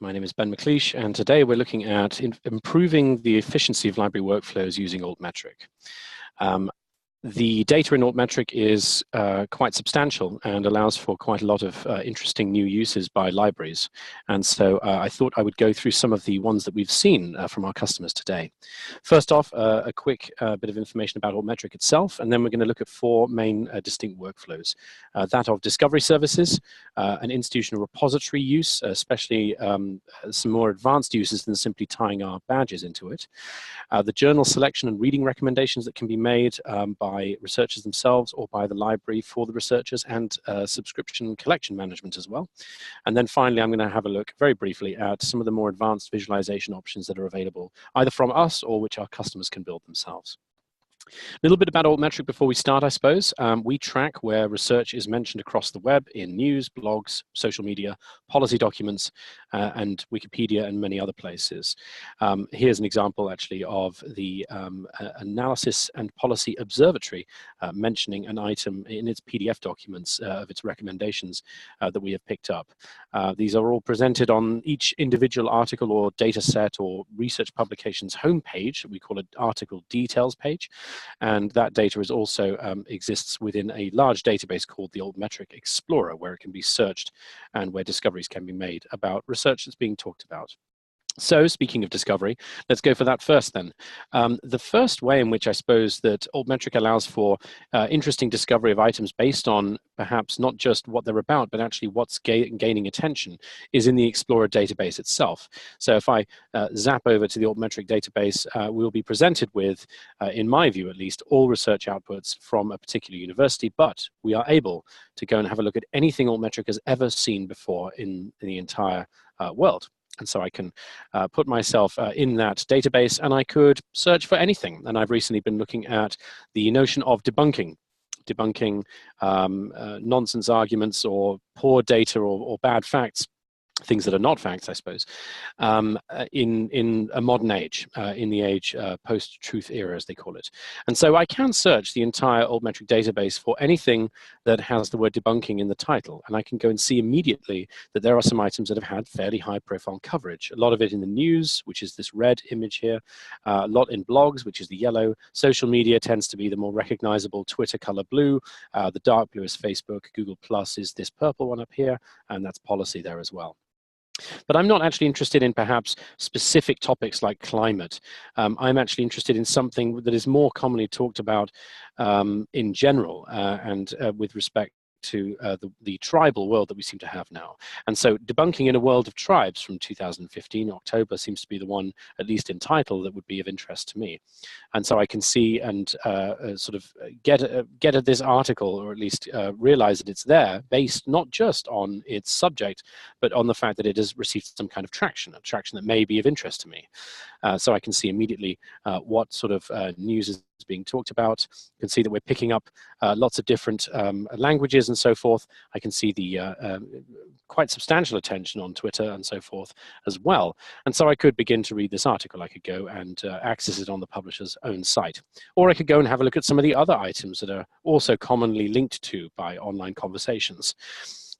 My name is Ben McLeish, and today we're looking at improving the efficiency of library workflows using Altmetric. The data in Altmetric is quite substantial and allows for quite a lot of interesting new uses by libraries. And so I thought I would go through some of the ones that we've seen from our customers today. First off, a quick bit of information about Altmetric itself, and then we're going to look at four main distinct workflows. That of discovery services, an institutional repository use, especially some more advanced uses than simply tying our badges into it. The journal selection and reading recommendations that can be made by researchers themselves or by the library for the researchers, and subscription collection management as well. And then finally, I'm going to have a look very briefly at some of the more advanced visualization options that are available either from us or which our customers can build themselves. A little bit about Altmetric before we start, I suppose. We track where research is mentioned across the web in news, blogs, social media, policy documents, and Wikipedia and many other places. Here's an example actually of the Analysis and Policy Observatory mentioning an item in its PDF documents of its recommendations that we have picked up. These are all presented on each individual article or data set or research publication's homepage. We call it article details page. And that data is also exists within a large database called the Altmetric Explorer, where it can be searched and where discoveries can be made about research that's being talked about. So speaking of discovery, let's go for that first then. The first way in which I suppose that Altmetric allows for interesting discovery of items based on perhaps not just what they're about, but actually what's gaining attention is in the Explorer database itself. So if I zap over to the Altmetric database, we'll be presented with, in my view at least, all research outputs from a particular university, but we are able to go and have a look at anything Altmetric has ever seen before in the entire world. And so I can put myself in that database and I could search for anything. And I've recently been looking at the notion of debunking nonsense arguments or poor data or bad facts, things that are not facts, I suppose, in a modern age, in the age post-truth era, as they call it. And so I can search the entire Altmetric database for anything that has the word debunking in the title. And I can go and see immediately that there are some items that have had fairly high profile coverage. A lot of it in the news, which is this red image here, a lot in blogs, which is the yellow. Social media tends to be the more recognizable Twitter color blue. The dark blue is Facebook. Google Plus is this purple one up here, and that's policy there as well. But I'm not actually interested in perhaps specific topics like climate. I'm actually interested in something that is more commonly talked about in general and with respect to the tribal world that we seem to have now. And so debunking in a world of tribes from 2015, October seems to be the one, at least in title, that would be of interest to me. And so I can see and sort of get at this article, or at least realize that it's there, based not just on its subject, but on the fact that it has received some kind of traction, a traction that may be of interest to me. So I can see immediately what sort of news is being talked about. You can see that we're picking up lots of different languages and so forth. I can see the quite substantial attention on Twitter and so forth as well. And so I could begin to read this article. I could go and access it on the publisher's own site. Or I could go and have a look at some of the other items that are also commonly linked to by online conversations.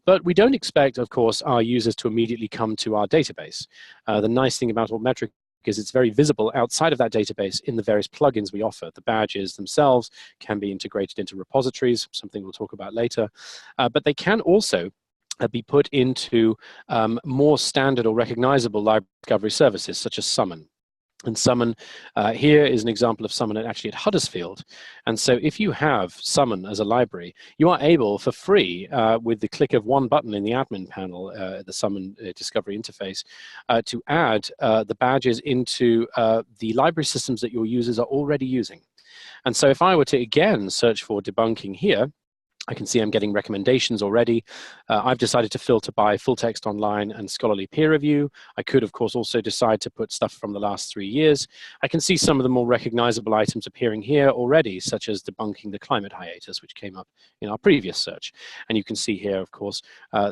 But we don't expect, of course, our users to immediately come to our database. The nice thing about Altmetric is it's very visible outside of that database in the various plugins we offer. The badges themselves can be integrated into repositories, something we'll talk about later, but they can also be put into more standard or recognizable library discovery services, such as Summon. And Summon, here is an example of Summon actually at Huddersfield. And so if you have Summon as a library, you are able for free, with the click of one button in the admin panel, the Summon discovery interface, to add the badges into the library systems that your users are already using. And so if I were to again search for debunking here, I can see I'm getting recommendations already. I've decided to filter by full text online and scholarly peer review. I could, of course, also decide to put stuff from the last 3 years. I can see some of the more recognizable items appearing here already, such as debunking the climate hiatus, which came up in our previous search. And you can see here, of course,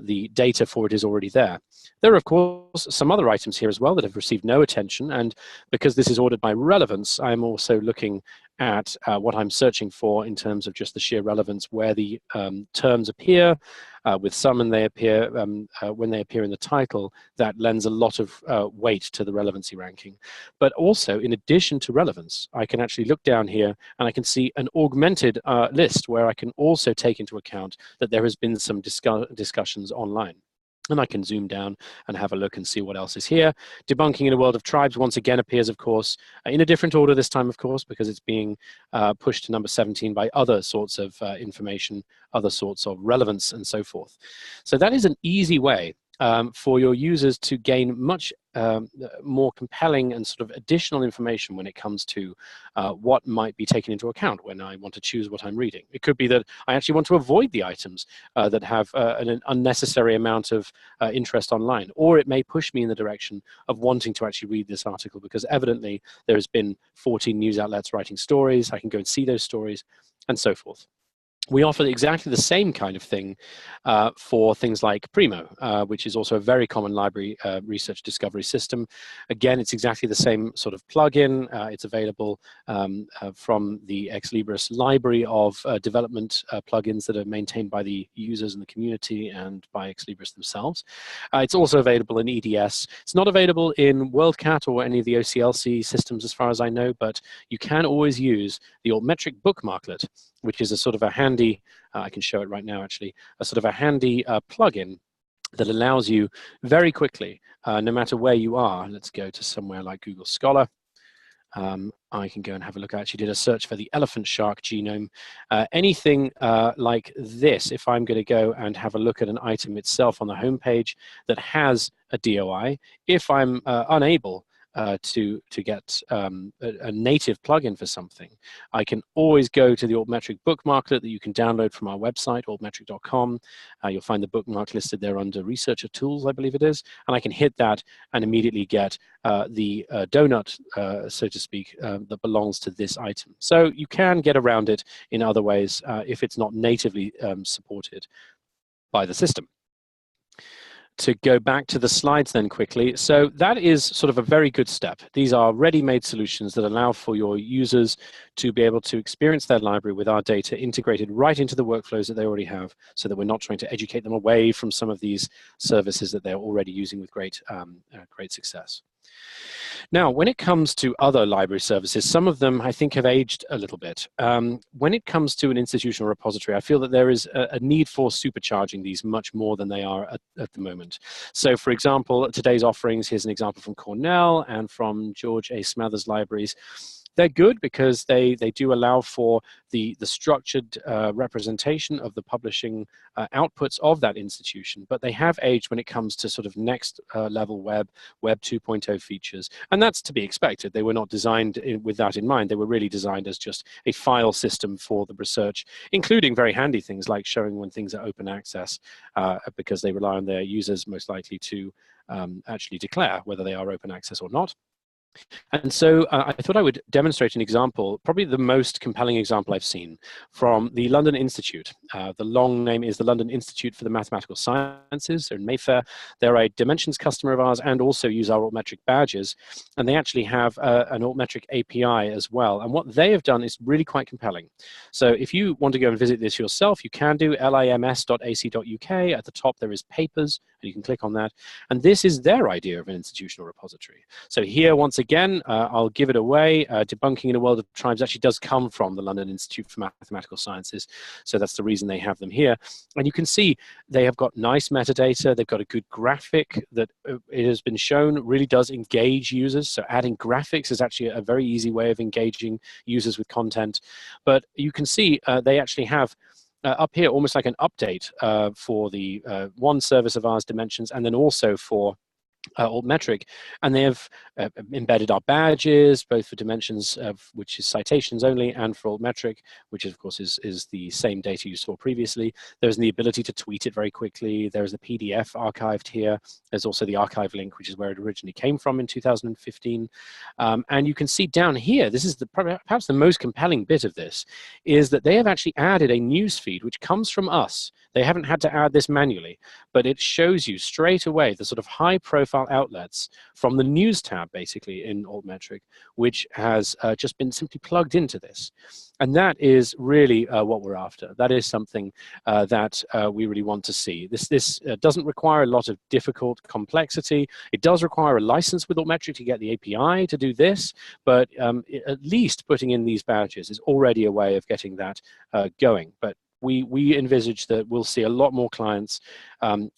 the data for it is already there. There are, of course, some other items here as well that have received no attention. And because this is ordered by relevance, I'm also looking at what I'm searching for in terms of just the sheer relevance, where the terms appear. With some, and they appear when they appear in the title, that lends a lot of weight to the relevancy ranking. But also, in addition to relevance, I can actually look down here and I can see an augmented list where I can also take into account that there has been some discussions online. And I can zoom down and have a look and see what else is here. Debunking in a World of Tribes once again appears, of course, in a different order this time, of course, because it's being pushed to number 17 by other sorts of information, other sorts of relevance, and so forth. So that is an easy way for your users to gain much more compelling and sort of additional information when it comes to what might be taken into account when I want to choose what I'm reading. It could be that I actually want to avoid the items that have an unnecessary amount of interest online, or it may push me in the direction of wanting to actually read this article because evidently there has been 14 news outlets writing stories. I can go and see those stories and so forth. We offer exactly the same kind of thing for things like Primo, which is also a very common library research discovery system. Again, it's exactly the same sort of plugin. It's available from the Ex Libris library of development plugins that are maintained by the users in the community and by Ex Libris themselves. It's also available in EDS. It's not available in WorldCat or any of the OCLC systems as far as I know, but you can always use the Altmetric bookmarklet, which is a sort of a handy, I can show it right now actually, a sort of a handy plugin that allows you very quickly, no matter where you are, let's go to somewhere like Google Scholar. I can go and have a look. I actually did a search for the elephant shark genome. Anything like this, if I'm going to go and have a look at an item itself on the homepage that has a DOI, if I'm unable to get a native plugin for something, I can always go to the Altmetric bookmarklet that you can download from our website, altmetric.com. You'll find the bookmark listed there under Researcher Tools, I believe it is, and I can hit that and immediately get the donut, so to speak, that belongs to this item. So you can get around it in other ways if it's not natively supported by the system. To go back to the slides then quickly. So that is sort of a very good step. These are ready-made solutions that allow for your users to be able to experience their library with our data integrated right into the workflows that they already have, so that we're not trying to educate them away from some of these services that they're already using with great success. Now, when it comes to other library services, some of them I think have aged a little bit. When it comes to an institutional repository, I feel that there is a need for supercharging these much more than they are at the moment. So for example, today's offerings, here's an example from Cornell and from George A. Smathers Libraries. They're good because they do allow for the structured representation of the publishing outputs of that institution, but they have aged when it comes to sort of next level Web 2.0 features. And that's to be expected. They were not designed with that in mind. They were really designed as just a file system for the research, including very handy things like showing when things are open access, because they rely on their users most likely to actually declare whether they are open access or not. And so I thought I would demonstrate an example, probably the most compelling example I've seen, from the London Institute. The long name is the London Institute for the Mathematical Sciences. They're in Mayfair. They're a Dimensions customer of ours and also use our Altmetric badges. And they actually have an Altmetric API as well. And what they have done is really quite compelling. So if you want to go and visit this yourself, you can do lims.ac.uk. At the top, there is papers, and you can click on that. And this is their idea of an institutional repository. So here, once again, I'll give it away. Debunking in a World of Tribes actually does come from the London Institute for Mathematical Sciences, so that's the reason they have them here. And you can see they have got nice metadata. They've got a good graphic that it has been shown really does engage users. So adding graphics is actually a very easy way of engaging users with content. But you can see they actually have up here almost like an update for the one service of ours, Dimensions, and then also for Altmetric, and they have embedded our badges, both for Dimensions, which is citations only, and for Altmetric, which of course is the same data you saw previously. There's the ability to tweet it very quickly. There's a PDF archived here. There's also the archive link, which is where it originally came from in 2015. And you can see down here, this is perhaps the most compelling bit of this, is that they have actually added a news feed, which comes from us. They haven't had to add this manually, but it shows you straight away the sort of high-profile high-profile outlets from the news tab, basically, in Altmetric, which has just been simply plugged into this. And that is really what we're after. That is something that we really want to see. This doesn't require a lot of difficult complexity. It does require a license with Altmetric to get the API to do this, but at least putting in these badges is already a way of getting that going. But we envisage that we'll see a lot more clients,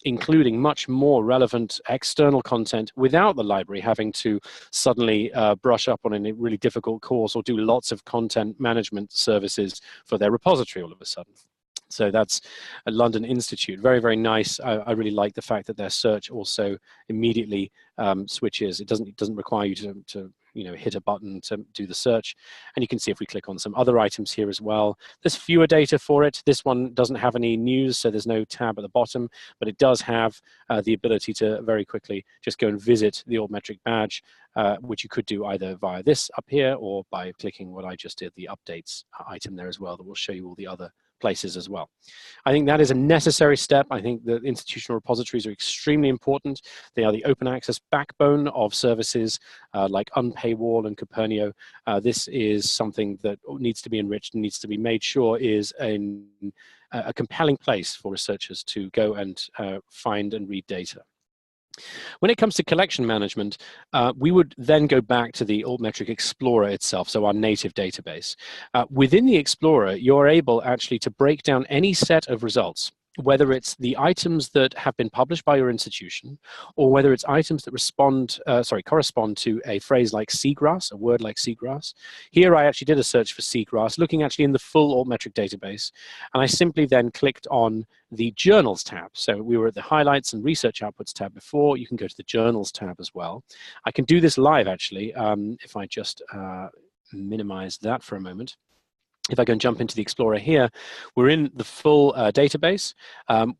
including much more relevant external content without the library having to suddenly brush up on a really difficult course or do lots of content management services for their repository all of a sudden. So that's a London Institute. Very, very nice. I really like the fact that their search also immediately switches. It doesn't require you to hit a button to do the search. And you can see if we click on some other items here as well, there's fewer data for it. This one doesn't have any news, so there's no tab at the bottom, but it does have the ability to very quickly just go and visit the Altmetric badge, which you could do either via this up here or by clicking what I just did, the updates item there as well, that will show you all the other places as well. I think that is a necessary step. I think that institutional repositories are extremely important. They are the open access backbone of services like Unpaywall and Copernio. This is something that needs to be enriched and needs to be made sure is a compelling place for researchers to go and find and read data. When it comes to collection management, we would then go back to the Altmetric Explorer itself, so our native database. Within the Explorer, you're able actually to break down any set of results, whether it's the items that have been published by your institution, or whether it's items that correspond to a phrase like seagrass, a word like seagrass. Here I actually did a search for seagrass, looking actually in the full Altmetric database, and I simply then clicked on the Journals tab. So we were at the Highlights and Research Outputs tab before. You can go to the Journals tab as well. I can do this live, actually, if I just minimize that for a moment. If I go and jump into the Explorer here, we're in the full database.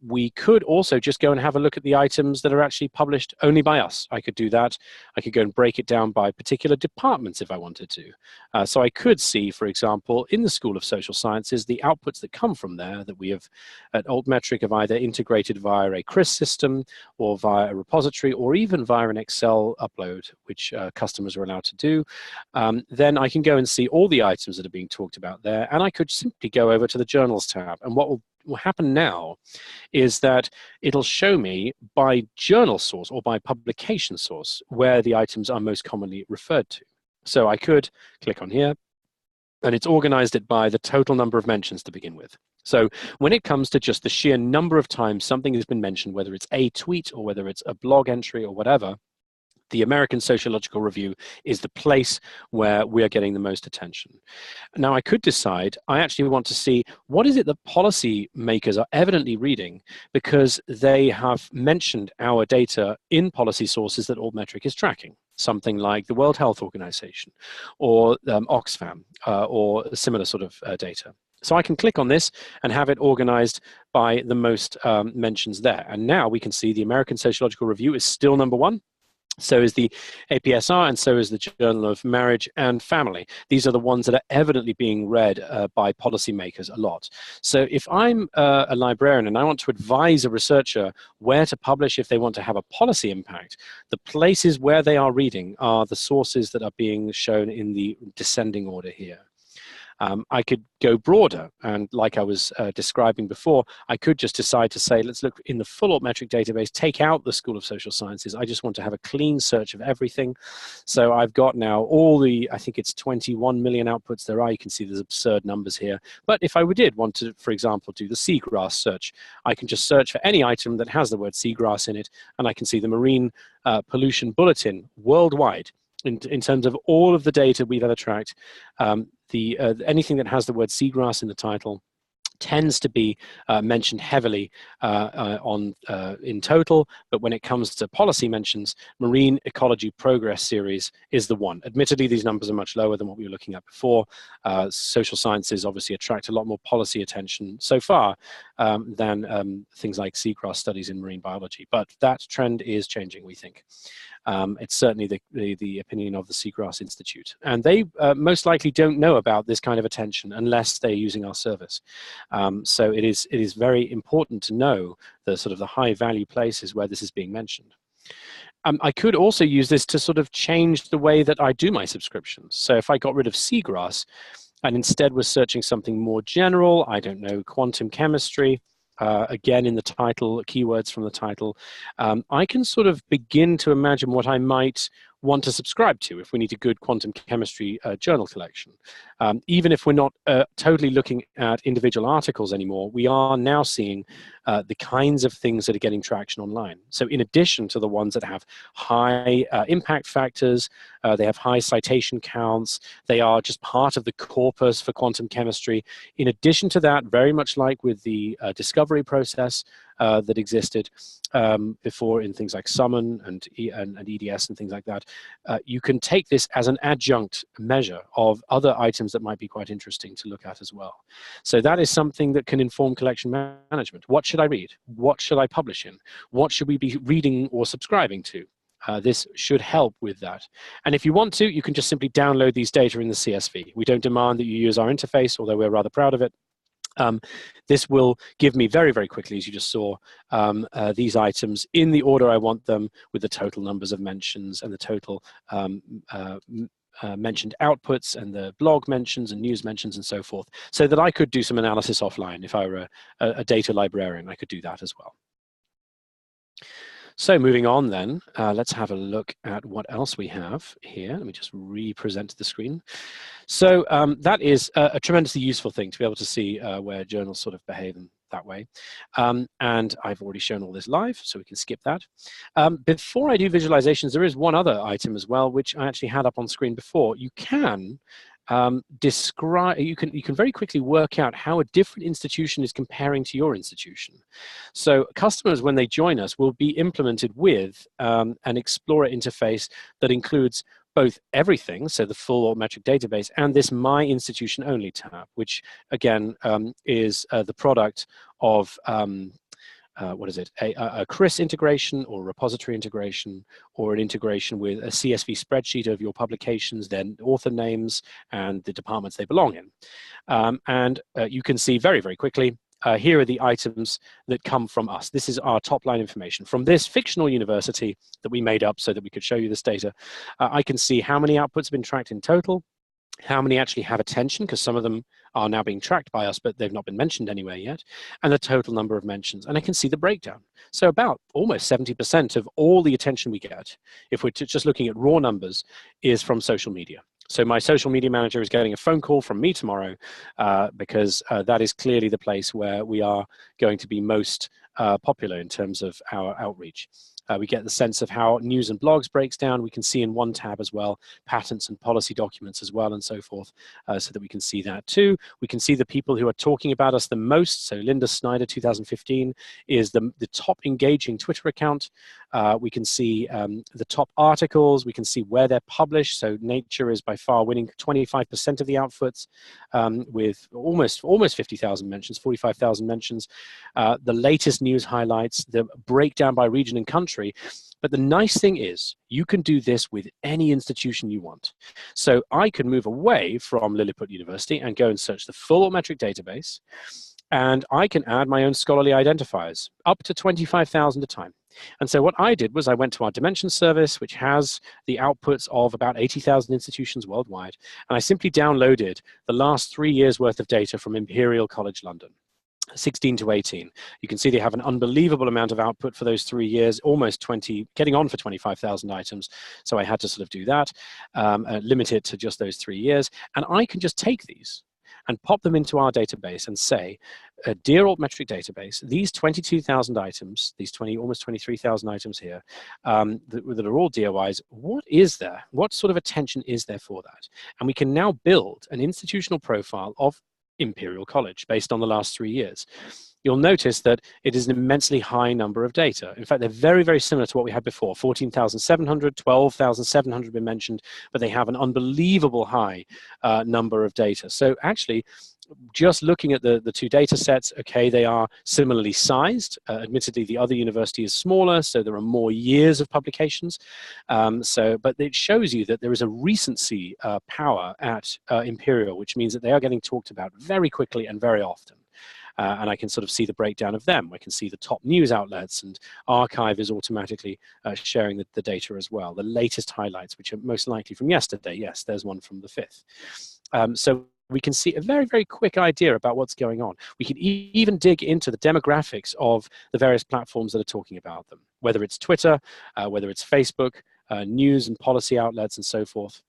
We could also just go and have a look at the items that are actually published only by us. I could do that. I could go and break it down by particular departments if I wanted to. So I could see, for example, in the School of Social Sciences, the outputs that come from there that we have at Altmetric have either integrated via a CRIS system or via a repository or even via an Excel upload, which customers are allowed to do. Then I can go and see all the items that are being talked about there. And I could simply go over to the Journals tab. And what will happen now is that it'll show me by journal source or by publication source where the items are most commonly referred to. So I could click on here, and it's organized it by the total number of mentions to begin with. So when it comes to just the sheer number of times something has been mentioned, whether it's a tweet or whether it's a blog entry or whatever, the American Sociological Review is the place where we are getting the most attention. Now, I could decide I actually want to see what is it that policy makers are evidently reading because they have mentioned our data in policy sources that Altmetric is tracking, something like the World Health Organization or Oxfam or similar sort of data. So I can click on this and have it organized by the most mentions there. And now we can see the American Sociological Review is still #1. So is the APSR, and so is the Journal of Marriage and Family. These are the ones that are evidently being read by policymakers a lot. So if I'm a librarian and I want to advise a researcher where to publish if they want to have a policy impact, the places where they are reading are the sources that are being shown in the descending order here. I could go broader, and like I was describing before, I could just decide to say, let's look in the full Altmetric database, take out the School of Social Sciences. I just want to have a clean search of everything. So I've got now all the, I think it's 21 million outputs there are. You can see there's absurd numbers here. But if I did want to, for example, do the seagrass search, I can just search for any item that has the word seagrass in it, and I can see the Marine Pollution Bulletin worldwide. In terms of all of the data we've ever tracked, anything that has the word seagrass in the title tends to be mentioned heavily in total, but when it comes to policy mentions, Marine Ecology Progress Series is the one. Admittedly, these numbers are much lower than what we were looking at before. Social sciences obviously attract a lot more policy attention so far than things like seagrass studies in marine biology, but that trend is changing, we think. It's certainly the opinion of the Seagrass Institute. And they most likely don't know about this kind of attention unless they're using our service. So it is very important to know the sort of the high value places where this is being mentioned. I could also use this to sort of change the way that I do my subscriptions. So if I got rid of seagrass and instead was searching something more general, I don't know, quantum chemistry, again in the title, keywords from the title, I can sort of begin to imagine what I might want to subscribe to if we need a good quantum chemistry journal collection. Even if we're not totally looking at individual articles anymore, we are now seeing the kinds of things that are getting traction online. So in addition to the ones that have high impact factors, they have high citation counts, they are just part of the corpus for quantum chemistry. In addition to that, very much like with the discovery process that existed before in things like Summon and EDS and things like that, you can take this as an adjunct measure of other items that might be quite interesting to look at as well. So that is something that can inform collection management. What should I read? What should I publish in? What should we be reading or subscribing to? This should help with that. And if you want to, you can just simply download these data in the CSV. We don't demand that you use our interface, although we're rather proud of it. This will give me very, very quickly, as you just saw, these items in the order I want them, with the total numbers of mentions and the total mentioned outputs and the blog mentions and news mentions and so forth, so that I could do some analysis offline. If I were a data librarian, I could do that as well. So moving on then, let's have a look at what else we have here. Let me just re-present the screen. So that is a tremendously useful thing to be able to see where journals sort of behave in that way. And I've already shown all this live, so we can skip that. Before I do visualizations, there is one other item as well, which I actually had up on screen before. You can describe, you can very quickly work out how a different institution is comparing to your institution. So customers, when they join us, will be implemented with an Explorer interface that includes both everything, so the full Altmetric database, and this My Institution Only tab, which again is the product of what is it, a CRIS integration or repository integration, or an integration with a CSV spreadsheet of your publications, then author names and the departments they belong in. And you can see very, very quickly, here are the items that come from us. This is our top line information. From this fictional university that we made up so that we could show you this data, I can see how many outputs have been tracked in total, how many actually have attention, because some of them are now being tracked by us, but they've not been mentioned anywhere yet, and the total number of mentions. And I can see the breakdown. So about almost 70% of all the attention we get, if we're just looking at raw numbers, is from social media. So my social media manager is getting a phone call from me tomorrow because that is clearly the place where we are going to be most popular in terms of our outreach. We get the sense of how news and blogs breaks down. We can see in one tab as well, patents and policy documents as well, and so forth, so that we can see that too. We can see the people who are talking about us the most. So Linda Snyder 2015 is the top engaging Twitter account. We can see the top articles. We can see where they're published. So Nature is by far winning 25% of the outputs with almost 50,000 mentions, 45,000 mentions. The latest news highlights, the breakdown by region and country. But the nice thing is you can do this with any institution you want. So I can move away from Lilliput University and go and search the full Altmetric database, and I can add my own scholarly identifiers, up to 25,000 a time. And so what I did was I went to our Dimensions service, which has the outputs of about 80,000 institutions worldwide, and I simply downloaded the last 3 years worth of data from Imperial College London. 16 to 18. You can see they have an unbelievable amount of output for those 3 years, almost 20, getting on for 25,000 items. So I had to sort of do that, limit it to just those 3 years. And I can just take these and pop them into our database and say, dear Altmetric database, these 22,000 items, these almost 23,000 items here, that are all DOIs, what is there? What sort of attention is there for that? And we can now build an institutional profile of Imperial College based on the last 3 years. You'll notice that it is an immensely high number of data. In fact, they're very, very similar to what we had before. 14,700, 12,700 been mentioned, but they have an unbelievable high number of data. So actually, just looking at the two data sets, okay, they are similarly sized. Admittedly, the other university is smaller, so there are more years of publications. But it shows you that there is a recency power at Imperial, which means that they are getting talked about very quickly and very often. and I can sort of see the breakdown of them. I can see the top news outlets, and Archive is automatically sharing the data as well. The latest highlights, which are most likely from yesterday. Yes, there's one from the 5th. So we can see a very, very quick idea about what's going on. We can even dig into the demographics of the various platforms that are talking about them, whether it's Twitter, whether it's Facebook, news and policy outlets, and so forth.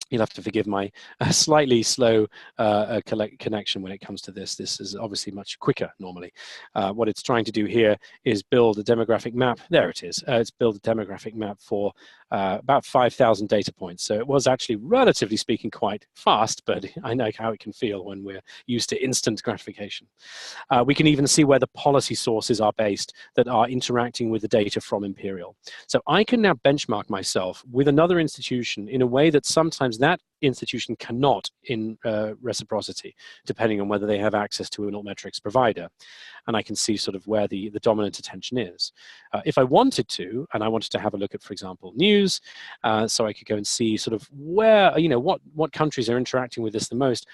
You'll have to forgive my slightly slow connection when it comes to this. This is obviously much quicker normally. What it's trying to do here is build a demographic map. There it is. It's built a demographic map for about 5,000 data points. So it was actually, relatively speaking, quite fast, but I know how it can feel when we're used to instant gratification. We can even see where the policy sources are based that are interacting with the data from Imperial. So I can now benchmark myself with another institution in a way that sometimes that institution cannot in reciprocity, depending on whether they have access to an Altmetrics provider. And I can see sort of where the dominant attention is. If I wanted to, and I wanted to have a look at, for example, news, so I could go and see sort of where, what countries are interacting with this the most,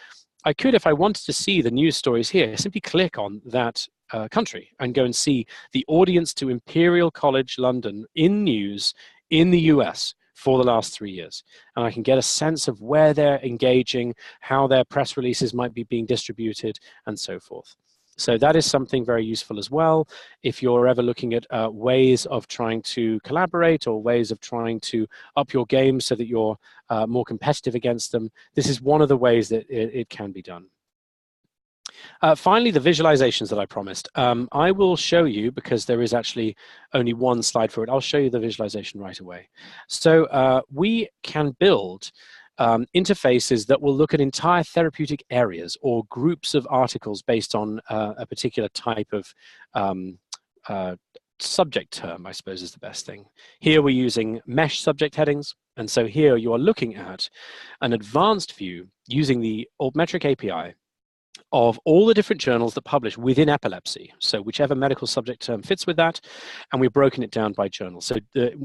I could, if I wanted to see the news stories here, simply click on that country and go and see the audience to Imperial College London in news in the US for the last 3 years. And I can get a sense of where they're engaging, how their press releases might be being distributed, and so forth. So that is something very useful as well. If you're ever looking at ways of trying to collaborate or ways of trying to up your game so that you're more competitive against them, this is one of the ways that it can be done. Finally, the visualizations that I promised. I will show you, because there is actually only one slide for it, I'll show you the visualization right away. So we can build interfaces that will look at entire therapeutic areas or groups of articles based on a particular type of subject term, I suppose is the best thing. Here we're using mesh subject headings. And so here you are looking at an advanced view using the Altmetric API of all the different journals that publish within epilepsy. So whichever medical subject term fits with that, and we've broken it down by journal. So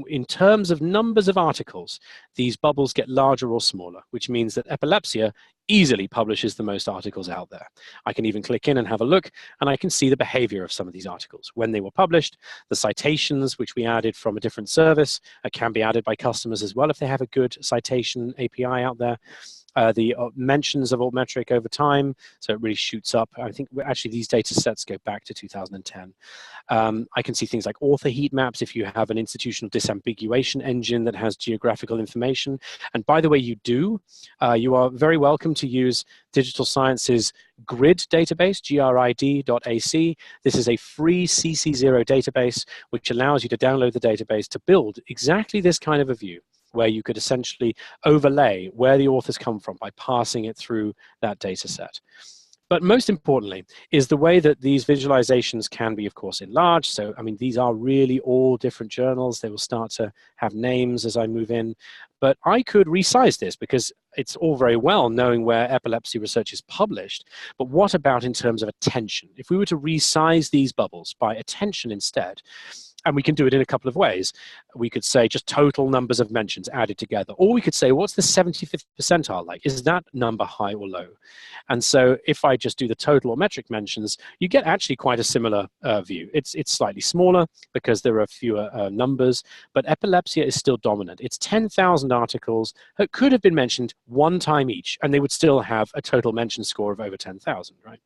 in terms of numbers of articles, these bubbles get larger or smaller, which means that epilepsia easily publishes the most articles out there. I can even click in and have a look, and I can see the behavior of some of these articles. When they were published, the citations, which we added from a different service, can be added by customers as well if they have a good citation API out there. The mentions of Altmetric over time, so it really shoots up. I think actually these data sets go back to 2010. I can see things like author heat maps if you have an institutional disambiguation engine that has geographical information. And by the way, you are very welcome to use Digital Science's GRID database, grid.ac. This is a free CC0 database, which allows you to download the database to build exactly this kind of a view, where you could essentially overlay where the authors come from by passing it through that data set. But most importantly is the way that these visualizations can be, of course, enlarged. So, I mean, these are really all different journals. They will start to have names as I move in. But I could resize this, because it's all very well knowing where epilepsy research is published. But what about in terms of attention? If we were to resize these bubbles by attention instead, and we can do it in a couple of ways. We could say just total numbers of mentions added together. Or we could say, what's the 75th percentile like? Is that number high or low? And so if I just do the total or metric mentions, you get actually quite a similar view. It's slightly smaller because there are fewer numbers, but epilepsia is still dominant. It's 10,000 articles that could have been mentioned one time each, and they would still have a total mention score of over 10,000, right?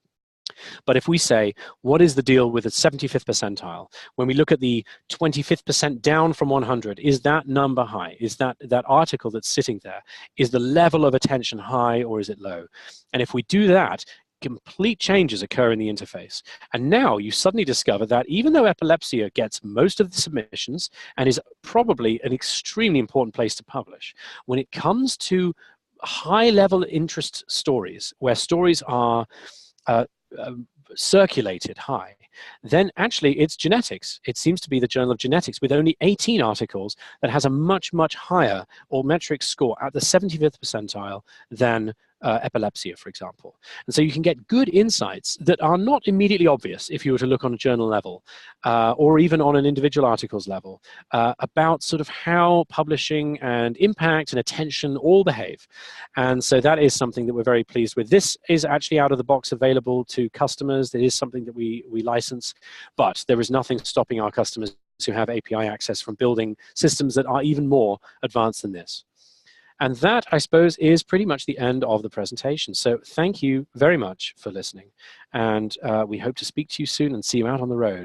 But if we say, what is the deal with the 75th percentile? When we look at the 25th percent down from 100, is that number high? Is that article that's sitting there, is the level of attention high or is it low? And if we do that, complete changes occur in the interface. And now you suddenly discover that even though epilepsia gets most of the submissions and is probably an extremely important place to publish, when it comes to high-level interest stories, where stories are circulated high, then actually it's genetics. It seems to be the Journal of Genetics with only 18 articles that has a much, much higher Altmetric score at the 75th percentile than epilepsy, for example. And so you can get good insights that are not immediately obvious if you were to look on a journal level or even on an individual articles level about sort of how publishing and impact and attention all behave. And so that is something that we're very pleased with. This is actually out of the box available to customers. It is something that we license, but there is nothing stopping our customers who have API access from building systems that are even more advanced than this. And that, I suppose, is pretty much the end of the presentation. So thank you very much for listening. And we hope to speak to you soon and see you out on the road.